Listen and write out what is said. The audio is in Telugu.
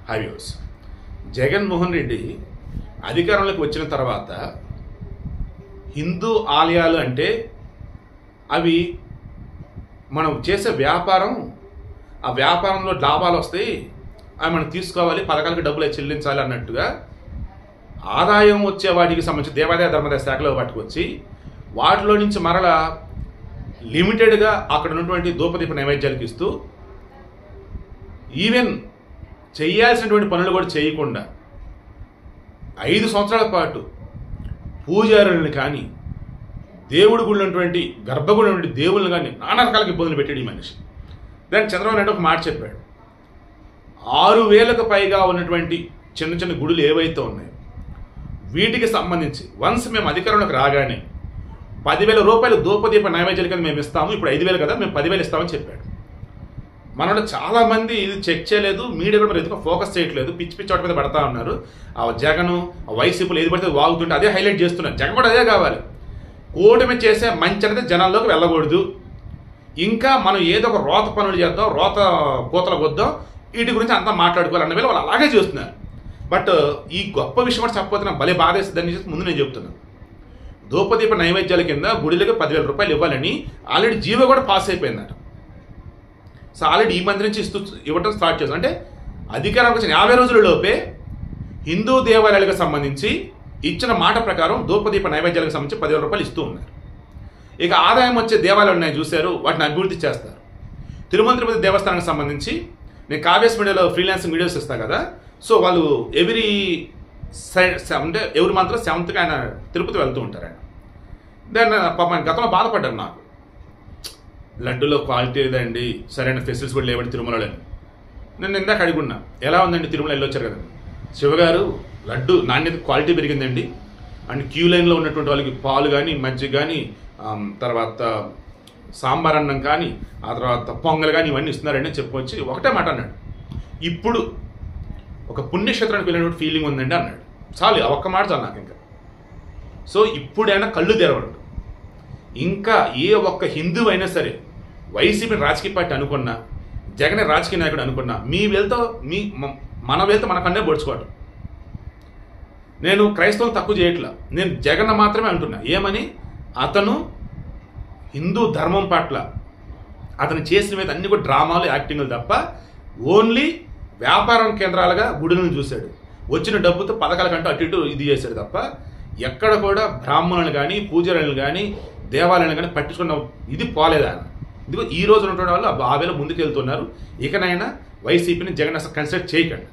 హైవేస్ జగన్మోహన్ రెడ్డి అధికారంలోకి వచ్చిన తర్వాత హిందూ ఆలయాలు అంటే అవి మనం చేసే వ్యాపారం, ఆ వ్యాపారంలో లాభాలు వస్తాయి, అవి మనం తీసుకోవాలి, పథకాలకు డబ్బులు చెల్లించాలి అన్నట్టుగా ఆదాయం వచ్చే వాటికి సంబంధించి దేవాదాయ ధర్మాదాయ శాఖలో పట్టుకొచ్చి వాటిలో నుంచి మరలా లిమిటెడ్గా అక్కడ ఉన్నటువంటి ధూపదీప నైవేద్యాలకు ఇస్తూ ఈవెన్ చేయాల్సినటువంటి పనులు కూడా చేయకుండా 5 సంవత్సరాల పాటు పూజారులను కానీ దేవుడి గుడి ఉన్నటువంటి గర్భగుడి ఉన్నటువంటి దేవుళ్ళని కానీ నానా రకాలకు ఇబ్బందులు పెట్టాడు ఈ మనిషి. దానికి చంద్రబాబు నాయుడు ఒక మాట చెప్పాడు, 6,000కు పైగా ఉన్నటువంటి చిన్న చిన్న గుడులు ఏవైతే ఉన్నాయో వీటికి సంబంధించి వన్స్ మేము అధికారంలోకి రాగానే 10,000 రూపాయలు ధూపదీప నైవేద్యాలు కింద మేము ఇస్తాము, ఇప్పుడు 5,000 కదా మేము 10,000 ఇస్తామని చెప్పాడు. మనలో చాలామంది ఇది చెక్ చేయలేదు, మీడియా కూడా ఎందుకో ఫోకస్ చేయట్లేదు, పిచ్చి పిచ్చి వాటి మీద పడతా ఉన్నారు. ఆ జగన్ వైసీపీలు ఏది పడితే వాగుతుంటే అదే హైలైట్ చేస్తున్నారు. జగన్ కూడా అదే కావాలి, కూటమి చేసే మంచి అనేది జనాల్లోకి వెళ్ళకూడదు, ఇంకా మనం ఏదో ఒక రోత పనులు చేద్దాం, రోత కోతలు కొద్దాం, వీటి గురించి అంతా మాట్లాడుకోవాలన్న వేళ వాళ్ళు అలాగే చేస్తున్నారు. బట్ ఈ గొప్ప విషయం కూడా చెప్పకపోతే నాకు భలే బాధేస్తుందని ముందు నేను చెప్తున్నాను. ధూపదీప నైవేద్యాల కింద గుడిలకి 10,000 రూపాయలు ఇవ్వాలని ఆల్రెడీ జీవో కూడా పాస్ అయిపోయిందట. సో ఆల్రెడీ ఈ మంత్ నుంచి ఇవ్వటం స్టార్ట్ చేస్తాం. అంటే అధికారానికి వచ్చిన 50 రోజుల లోపే హిందూ దేవాలయాలకు సంబంధించి ఇచ్చిన మాట ప్రకారం ధూపదీప నైవేద్యాలకు సంబంధించి 10,000 రూపాయలు ఇస్తూ ఉన్నారు. ఇక ఆదాయం వచ్చే దేవాలయాలు ఉన్నాయి చూశారు, వాటిని అభివృద్ధి చేస్తారు. తిరుమల తిరుపతి దేవస్థానానికి సంబంధించి నేను కావ్యాస్ మీడియాలో ఫ్రీలాన్సింగ్ వీడియోస్ ఇస్తాను కదా, సో వాళ్ళు ఎవ్రీ మంత్లో 7th ఆయన తిరుపతి వెళ్తూ ఉంటారు. ఆయన దాన్ని పాపం గతంలో బాధపడ్డారు, నాకు లడ్డూలో క్వాలిటీ ఏదండి, సరైన ఫెసిలిటీస్ కూడా లేవండి తిరుమలలో. నేను ఇందాక అడుగున్నా, ఎలా ఉందండి తిరుమల వెళ్ళొచ్చారు కదా, శివగారు లడ్డు నాణ్యత క్వాలిటీ పెరిగిందండి, అండ్ క్యూ లైన్లో ఉన్నటువంటి వాళ్ళకి పాలు కానీ మజ్జిగ కానీ తర్వాత సాంబార్ అన్నం కానీ ఆ తర్వాత పొంగల్ కానీ ఇవన్నీ ఇస్తున్నారండి అని చెప్పుకొచ్చి ఒకటే మాట అన్నాడు, ఇప్పుడు ఒక పుణ్యక్షేత్రానికి వెళ్ళినటువంటి ఫీలింగ్ ఉందండి అన్నాడు. చాలు, ఆ ఒక్క మాట చాలు నాకు. ఇంకా సో ఇప్పుడైనా కళ్ళు తెరవండు. ఇంకా ఏ ఒక్క హిందువు అయినా సరే వైసీపీ రాజకీయ పార్టీ అనుకున్నా, జగన్ రాజకీయ నాయకుడు అనుకున్నా, మన వెళ్తే మనకన్నే పొడుచుకోవడం. నేను క్రైస్తవులు తక్కువ చేయట్లా, నేను జగన్ మాత్రమే అంటున్నా. ఏమని, అతను హిందూ ధర్మం పట్ల అతను చేసిన మీద అన్ని కూడా డ్రామాలు, యాక్టింగ్లు తప్ప ఓన్లీ వ్యాపారం కేంద్రాలుగా గుడులను చూశాడు. వచ్చిన డబ్బుతో పథకాల కంటూ అటు ఇటు ఇది చేశాడు తప్ప ఎక్కడ కూడా బ్రాహ్మణులు కానీ పూజారులను కానీ దేవాలయాలను కానీ పట్టించుకున్న ఇది పోలేదు ఆయన. ఇదిగో ఈ రోజు ఉన్నటువంటి వాళ్ళు ఆ వేళ ముందుకు వెళ్తున్నారు. ఇకనైనా వైసీపీని జగన్ అసలు కన్సిడర్ చేయకండి.